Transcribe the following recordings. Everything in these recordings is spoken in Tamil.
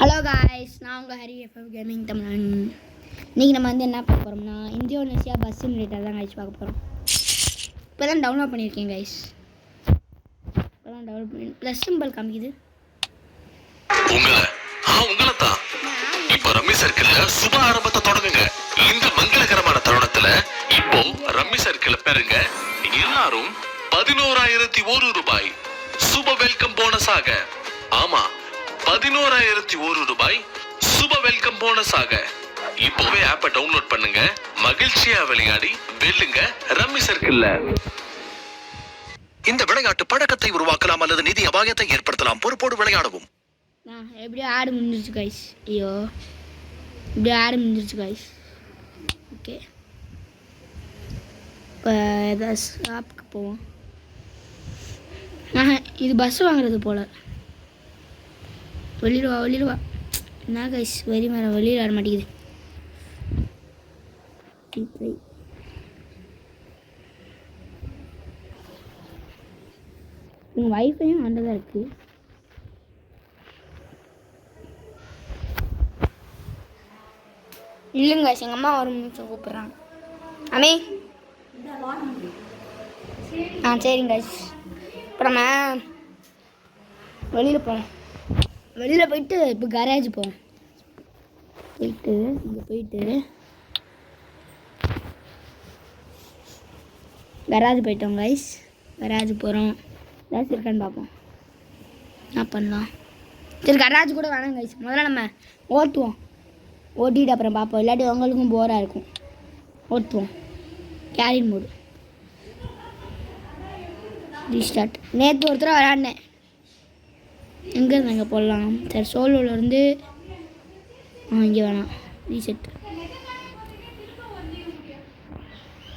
ஹலோ காய்ஸ், நான் உங்கள் ஹரி எஃப்எஃப் கேமிங் தமிழன். இன்றைக்கி நம்ம வந்து என்ன பார்க்க போகிறோம்னா இந்தோனேஷியா பஸ் சிமுலேட்டர் தான் காய்ஸ் பார்க்க போகிறோம். இப்போ தான் டவுன்லோட் பண்ணியிருக்கேன் காய்ஸ். இப்போ தான் டவுன்லோட் பண்ணி ப்ளஸ் சிம்பிள் காமிக்குது. உங்களை தான் இப்போ ரம்மி சர்க்கிள்ல சுப ஆரம்பத்தை தொடங்குங்க. இந்த மங்களகரமான தருணத்துல இப்போ ரம்மி சர்க்கிள் பெறுங்க. எல்லாரும் 11,001 ரூபாய் சுப வெல்கம் போனஸாக. ஆமா, 11,001 ரூபாய் சுப வெல்கம் போனஸாக. இப்போவே ஆப்பை டவுன்லோட் பண்ணுங்க. மகிழ்ச்சியா விளையாடி வெல்லுங்க ரம்மி சர்க்கிள்ல. இந்த விளையாட்டு பழக்கத்தை உருவாக்கலாம் அல்லது நிதி அபாயத்தை ஏற்படுத்தலாம். பொறுப்போடு விளையாடவும். எப்படியோ ஆடு முடிஞ்சிருச்சு காய்ஸ். ஐயோ, இப்படியோ ஆடு முடிஞ்சிருச்சு காய்ஸ். ஓகே, இப்போ ஏதாவது ஷாப்புக்கு போவோம். இது பஸ் வாங்குறது போல். வெளியில் வா என்ன கைஸ், வெறி மேலே வெளியில் வர மாட்டேங்குது. உங்கள் வைஃபையும் அண்டதான் இருக்குது. இல்லைங்க கைஸ், எங்கள் அம்மா ஒரு நிமிஷம் கூப்பிட்றாங்க. அமே சரிங்க கைஸ். இப்போ நம்ம வெளியில் போவோம். வெளியில் போயிட்டு இப்போ கரேஜ் போவோம். போயிட்டு இங்கே போயிட்டு கராஜ் போயிட்டோம் கைஸ். கராஜ் போகிறோம். ஏதாச்சும் இருக்கான்னு பார்ப்போம். என்ன பண்ணலாம்? சரி, கராஜ் கூட வேணாம் கைஸ். முதல்ல நம்ம ஓட்டுவோம். ஓட்டிட்டு அப்புறம் பார்ப்போம். இல்லாட்டி உங்களுக்கும் போராக இருக்கும். ஓட்டுவோம். கேரின் மோடு ரீஸ்டார்ட். நேற்று ஒருத்தர் விளையாடினேன். எங்கே இருந்து அங்கே போடலாம்? சரி, சோலோலேருந்து இங்கே வேணாம். ரீசெட்.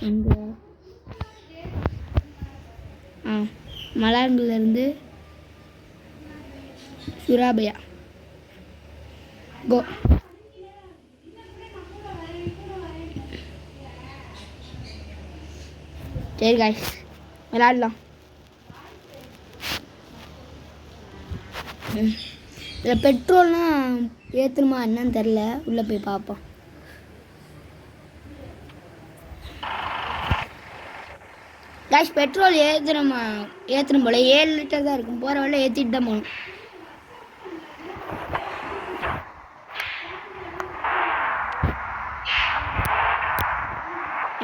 எங்கே? மலாங்கலேருந்து சுராபயா கோ. சரி காய்ஸ், விளையாடலாம். இதில் பெட்ரோல்லாம் ஏற்றணுமா என்னன்னு தெரில. உள்ளே போய் பார்ப்போம். காய்ஸ், பெட்ரோல் ஏற்றணும் போல். 7 லிட்டர் தான் இருக்கும். போகிற வழியில் ஏற்றிட்டு தான் போகணும்.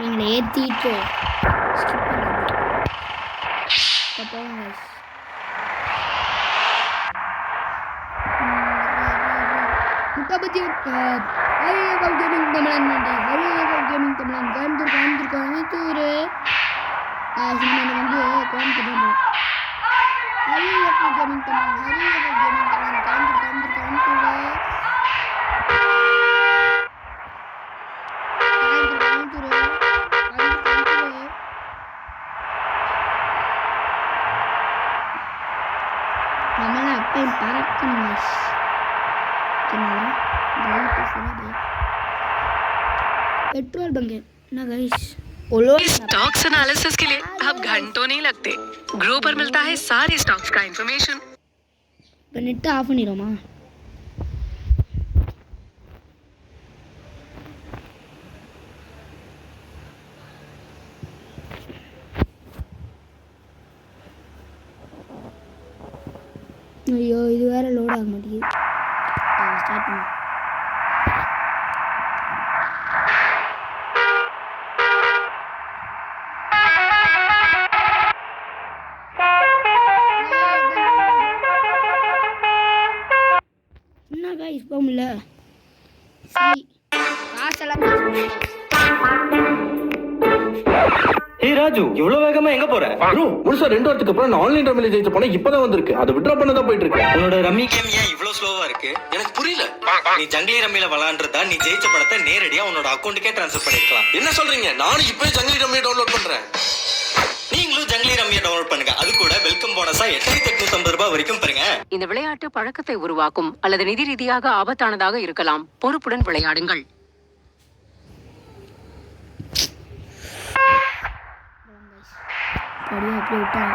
எங்களை ஏற்றிட்டு போவோம் காய்ஸ். முக்காபத்தி கேமிங் தமிழன் கோயம்புத்தூர் கோயம்புத்தூர் வந்து கோயம்புத்தூர் தான் போகும். கேமிங் தமிழன் நம்மளாம் அப்பயும் பறக்கணும். पेट्रोल बंक है ना गाइस. स्टॉक्स एनालिसिस के लिए अब घंटों नहीं लगते. ग्रो पर मिलता है सारे स्टॉक्स का इंफॉर्मेशन. Net of பண்ணிரோமா? ஐயோ, இது வேற லோட் ஆக மாட்டேங்குது. ஸ்டார்ட் பண்ணு. என்ன गाइस போக முடியல. சரி, காசெல்லாம் ஏய் ராஜு, இவ்வளவு வேகமா எங்க போற? ப்ரோ, முழுசா 2 வாரத்துக்கு அப்புறம் நான் ஆன்லைன் ரம்மில ஜெயிச்ச போனா இப்பதான் வந்திருக்கு. அதை விட்ரா பண்ண தான் போயிட்டு இருக்கு. உன்னோட ரம்மி கேம் ஏன் இவ்வளவு ஸ்லோவா இருக்கு? எனக்கு புரியல. நீ ஜங்கிலி ரம்மில விளையாண்டுறதா நீ ஜெயிச்ச பணத்தை நேரடியா உன்னோட அக்கௌண்ட்டுக்கே ட்ரான்ஸ்ஃபர் பண்ணிக்கலாம். என்ன சொல்றீங்க? நானும் இப்பவே ஜங்கிலி ரம்மியை டவுன்லோட் பண்றேன். நீங்களும் ஜங்கிலி ரம்மியை டவுன்லோட் பண்ணுங்க. அது கூட வெல்கம் போனஸா 8,850 ரூபாய் வரைக்கும் பெறுங்க. இந்த விளையாட்டு பழக்கத்தை உருவாக்கும் அல்லது நிதி ரீதியாக ஆபத்தானதாக இருக்கலாம். பொறுப்புடன் விளையாடுங்கள். அப்படியே விட்டாங்க.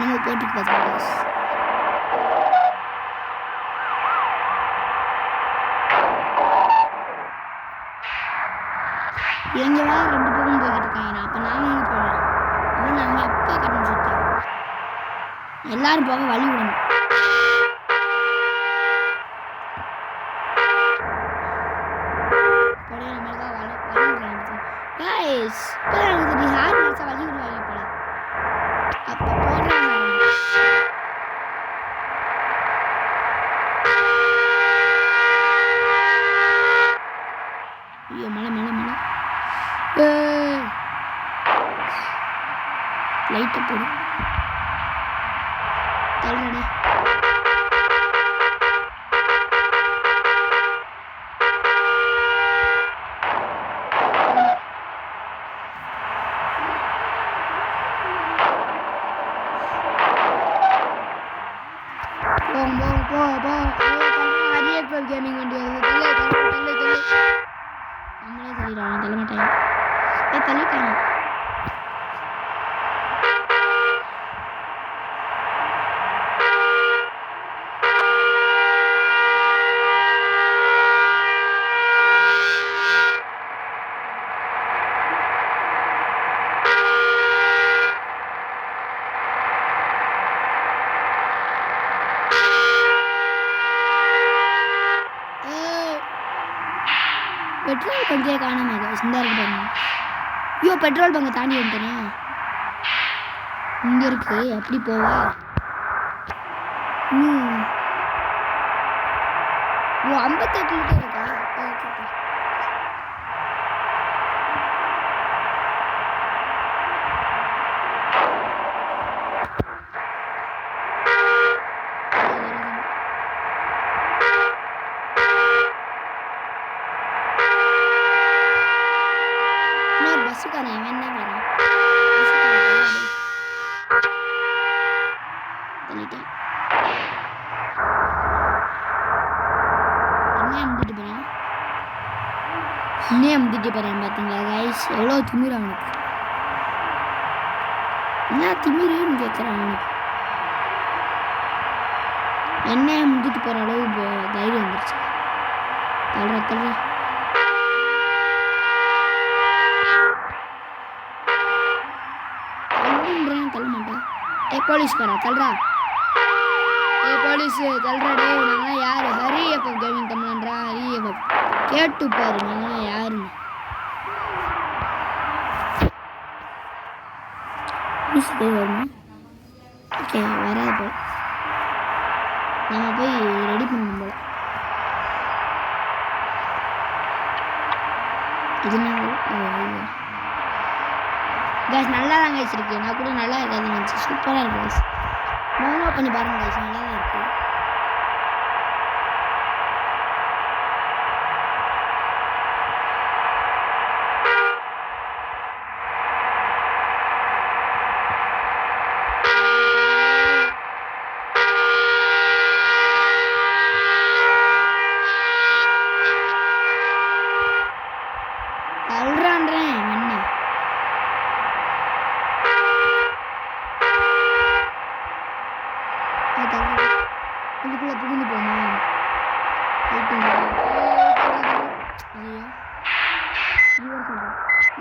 நம்ம போட்டுக்கு பார்த்தோம் இவங்க வேற 2 பக்கம் போய்கிட்டு இருக்காங்க. அப்போ நாம எங்கே போகலாம்? அவன் நம்ம எப்போ கட்டணும் சுத்தம் எல்லாரும் போக வழி விடணும். வழி விடுவாங்க போல. அப்போ போடுறாங்க. ஐயோ மழை மழை மழை லைட்டை போடு தள்ளுறடே. கேமிங் வண்டி வருது. தள்ளு தள்ளு தள்ளு தள்ளு. நம்மளே தள்ளிடுவாங்க. தள்ள மாட்டாங்க. தள்ளிட்டாங்க. பெட்ரோல் பங்கே காணாம இந்த இருக்கு பாருங்க. ஐயோ பெட்ரோல் பங்கை தாண்டி வந்துட்டேனே. இங்கே இருக்கு. எப்படி போவா? ஓ 58 லிட்டர் இருக்கா? பஸ்ஸுக்காரன் இவன் தான் வரான். தள்ளிட்டேன். என்ன அமுத்திட்டு போறேன் பார்த்தீங்களா கைஸ்? எவ்வளோ திமிரு அவனுக்கு. என்ன திமிருன்னு கேட்குறான் அவனுக்கு. என்ன அமுத்திட்டு போகிற அளவு தைரியம் வந்துருச்சு. தள்ளுற தள்ளுற தள்ள மாட்டேன். போலீஸ்காரா தள்ளுறா. போலீஸ் தள்ளுறாடே. நாங்களாம் யார்? ஹரி எஃப்எஃப் கேமிங் தமிழ்ன்றா. ஹரி எஃப்எஃப் கேட்டு பாரு நாங்களாம் யாருன்னு. வருமா? ஓகே வராது போல. நம்ம போய் ரெடி பண்ணணும் போல. கேஸ் நல்லா தான் கைஸ் இருக்கு. நான் கூட நல்லா இருக்காது நினச்சி சூப்பராக இருக்கு கைஸ். டவுன்லோட் பண்ணி பாருங்க கைஸ். நல்லா தான் இருக்கு. தள்ளுறான்றேன் என்ன இதுக்குள்ள புகுந்து போமா?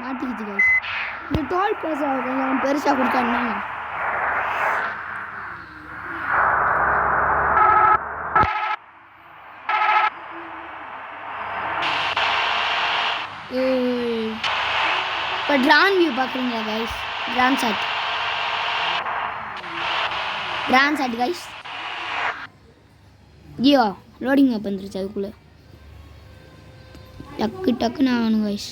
மாட்டிக்கிச்சு கைஸ். இந்த டோல் பிளாசா கொஞ்சம் பெருசாக கொடுத்தாங்கன்னா இப்போ ட்ரான் வியூ பார்க்குறீங்களா கைஸ்? Drone shot guys. ஐயோ லோடிங் அப் வந்துருச்சு. அதுக்குள்ளே டக்கு டக்குன்னு ஆகணும் கைஸ்.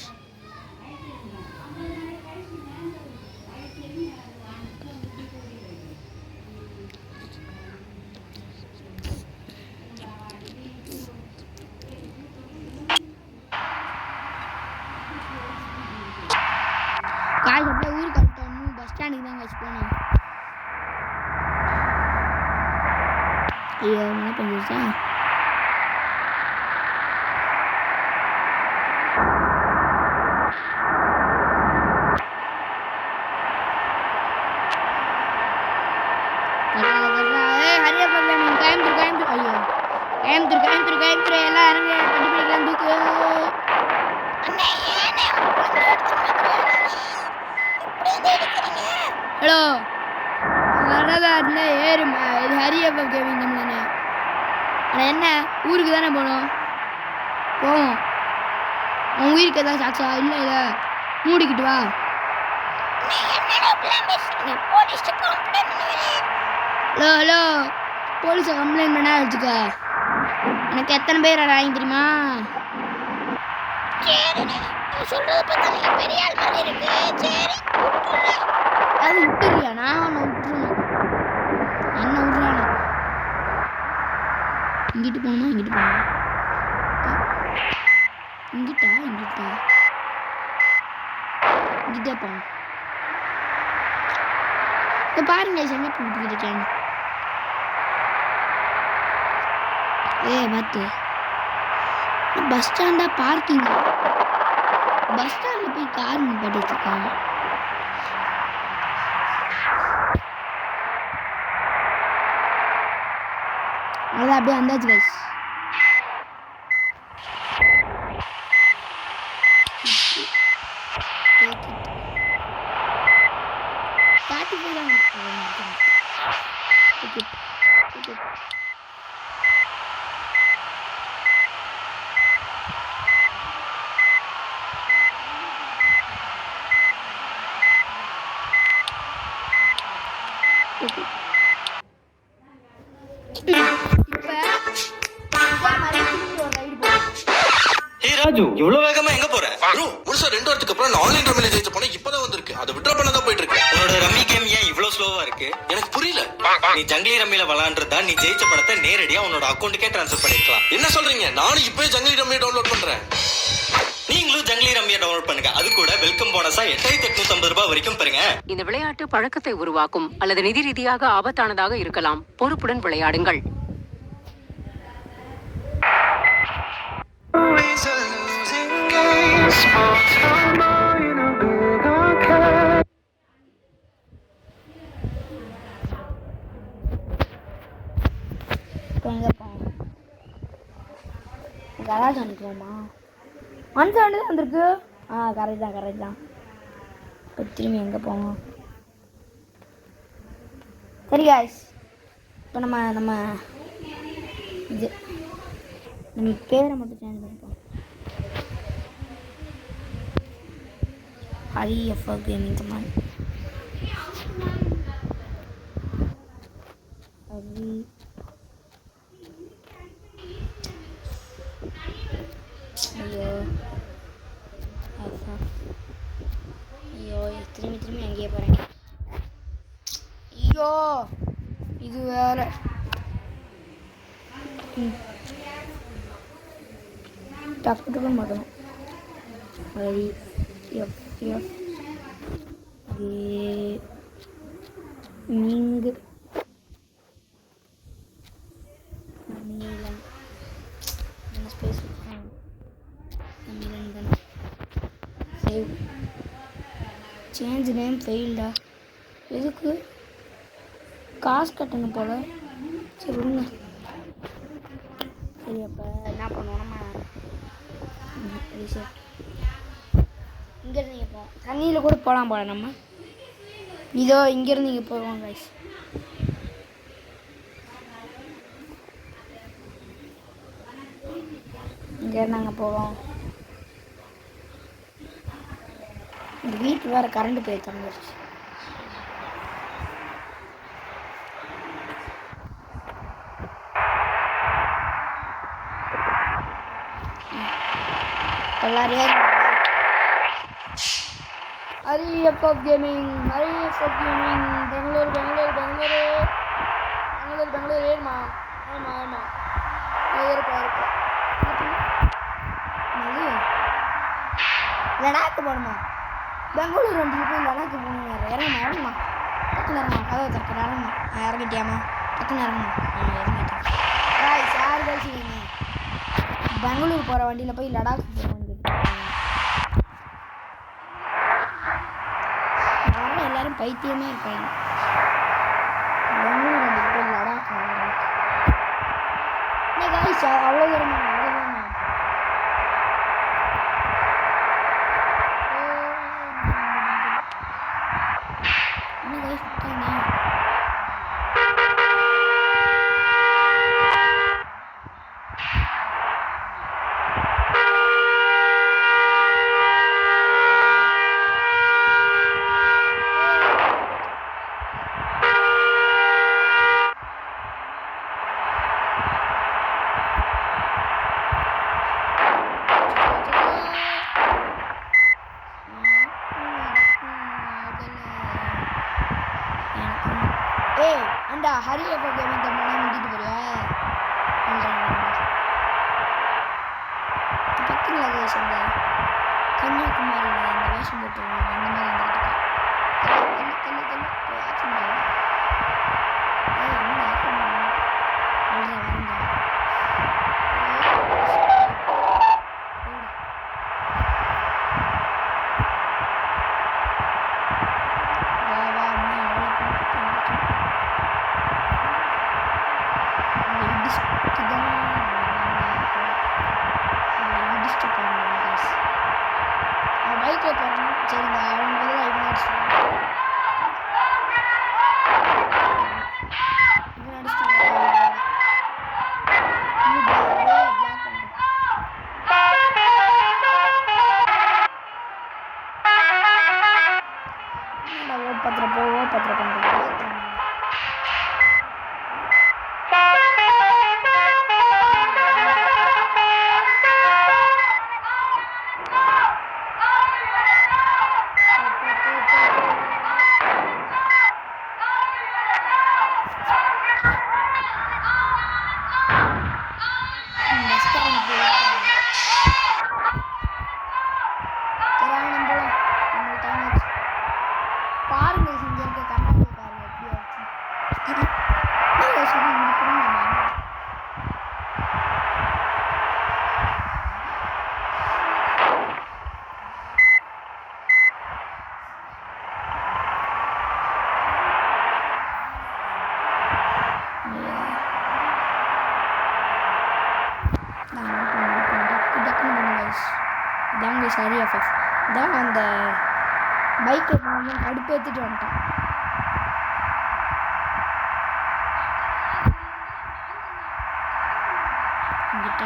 ஐயோ மழை பெஞ்சிருச்சா? கோயம்புத்தூர் எல்லாம் இறங்க படிக்கலாம் தூக்கு. ஹலோ வரதா இருந்தா ஏறுமா. இது ஹரியப்பா கேமிங் தானே. ஆனால் என்ன ஊருக்கு தானே போகணும். போவோம். உன் உயிருக்கு ஏதாவது சாட்சா? இல்லை இல்லை மூடிக்கிட்டு வா. ஹலோ ஹலோ போலீஸை கம்ப்ளைண்ட் பண்ணா வச்சுக்க. எனக்கு எத்தனை பேர் வாங்கி தெரியுமா? அது விட்டுறியா? நான் உன்னை விட்டுருணும். என்ன விட்றானா? இங்கிட்டு போகணுமா? இங்கிட்டு போகணுமா? இங்கிட்டா இங்கிட்டா இங்கிட்டே போகணும். இப்போ பாருங்க சென்னை போட்டுக்கிட்டு இருக்கேன். பார்த்து பஸ் ஸ்டாண்டா பார்க்கிங். பஸ் ஸ்டாண்டில் போய் கார் நிப்பாட்டி வச்சுருக்காங்க. அதான் அப்படியே வந்தாச்சு கைஸ். காட்டி போய் தான் ராஜு இவ்வளவு வேகமா எங்க போற? ப்ரோ முழுசா 2 வாரத்துக்கு அப்புறம் நான் ஆன்லைன் ரம்மில ஜெயிச்ச போனேன். இப்பதான் வந்திருக்கு. அதை விட்ரா பண்ண தான் போயிட்டு இருக்கு. உன்னோட ரம்மி கேம் ஏன் இவ்வளவு ஸ்லோவா இருக்கு? எனக்கு புரியல. நீ ஜங்கிலி ரம்மியில விளாண்டுறதா நீ ஜெயிச்ச பணத்தை நேரடியா உன்னோட அக்கௌண்ட்டுக்கே ட்ரான்ஸ்ஃபர் பண்ணிருக்கலாம். என்ன சொல்றீங்க? நானும் இப்பவே ஜங்கிலி ரம்மியை டவுன்லோட் பண்றேன். நீங்களும் ஜங்கிலி ரம்மியை டவுன்லோட் பண்ணுங்க. அது கூட வெல்கம் போனஸா 8850 ரூபாய் வரைக்கும் பெறுங்க. இந்த விளையாட்டு பழக்கத்தை உருவாக்கும் அல்லது நிதி ரீதியாக ஆபத்தானதாக இருக்கலாம். பொறுப்புடன் விளையாடுங்கள். கராஜ் வந்துருவோமா? 170 தான் வந்திருக்கு. கரெக்ட் தான். இப்போ திரும்பி எங்கே போவோம்? சரி காய்ஸ், இப்போ நம்ம இது நம்ம பேரை மட்டும் சேஞ்ச் பண்ணிப்போம். ஹரியப்பா கேமிங் கமாண்ட். ஐயோ திரும்பி அங்கேயே போகிறேன். ஐயோ இது வேற. டக்குன்னு மாட்டணும். நீங்கள் ஸ்பேஸ் சேவ் சேஞ்ச் நேம் ஃபெயில்டா. எதுக்கு? காசு கட்டணும் போல. சரி விடுங்க. சரி அப்போ என்ன பண்ணுவோம்? நம்ம ரீசெட் இங்கேருந்து இங்கே போவோம். தண்ணியில் கூட போகலாம் போல. நம்ம இதோ இங்கேருந்து இங்கே போவோம் கைஸ். இங்கேருந்து அங்கே போவோம். இந்த வீட்டு வேறு கரண்ட் போய் தந்துருச்சு. எல்லாரையும் ஹரியப்பா கேமிங் பெங்களூர் ஏறுமா? ஆமாம் ஏறுப்பா. லடாக்கு போகணுமா? பெங்களூர் வண்டிக்கு போய் லடாக்கு போகணும். இறங்குமா? டக்குன்னு இறங்கணும், கதவை திறக்கிற இறங்கணும். இறங்கிட்டியாமா? டக்குன்னு இறங்கணும். இறங்கிட்டேன். காய்ஸ் யார் கழிச்சிங்க பெங்களூர் போகிற வண்டியில் போய் லடாக் போகணும்னு கேட்டு எல்லாரும் பைத்தியமாக இருப்பாங்க. பெங்களூர் வண்டிக்கு போய் லடாக் காய்ஸ் அவ்வளோ தூரமா? அவ்வளோதானா? என்ன காய்ஸ் விட்டாங்க? ஏய் அந்த ஹரிய பக்கம் இந்த மனம் முந்திட்டு போறியா? பக்கத்தில் வேஷம் இந்த கன்னியாகுமரியில் இந்த வேஷம் போட்டு அந்த மாதிரி வந்துக்கிட்டு ஆக்ஷன் பண்ண என்ன ஆக்ஷன் பண்ண வரண்டா பைக்கில் போகிறோம். சரிங்க அவங்க பதில் இவன் அடிச்சிட்டாங்க. ஓப்பத்திர பண்ணுறது பாருங்க இங்க இருக்க கண்ணாடி பாருங்க எப்படி இதாங்க சரி எஃப்எஃப் இதான் அந்த பைக்கில் போனோம் கடுப்பு ஏற்றிட்டு வந்துட்டான். இங்கிட்ட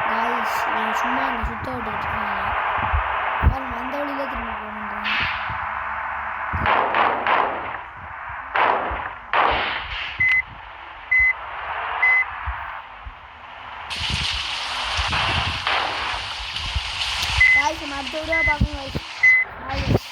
காய்ஸ் சும்மா என்னை சுத்த விட்டுக்கிட்டு இருக்காங்க. பாருங்க அந்த வழியிலே திரும்ப போகணுன்றாங்க. காய்ஸ் நம்ம அடுத்த விட பார்க்கணும் காய்ஸ்.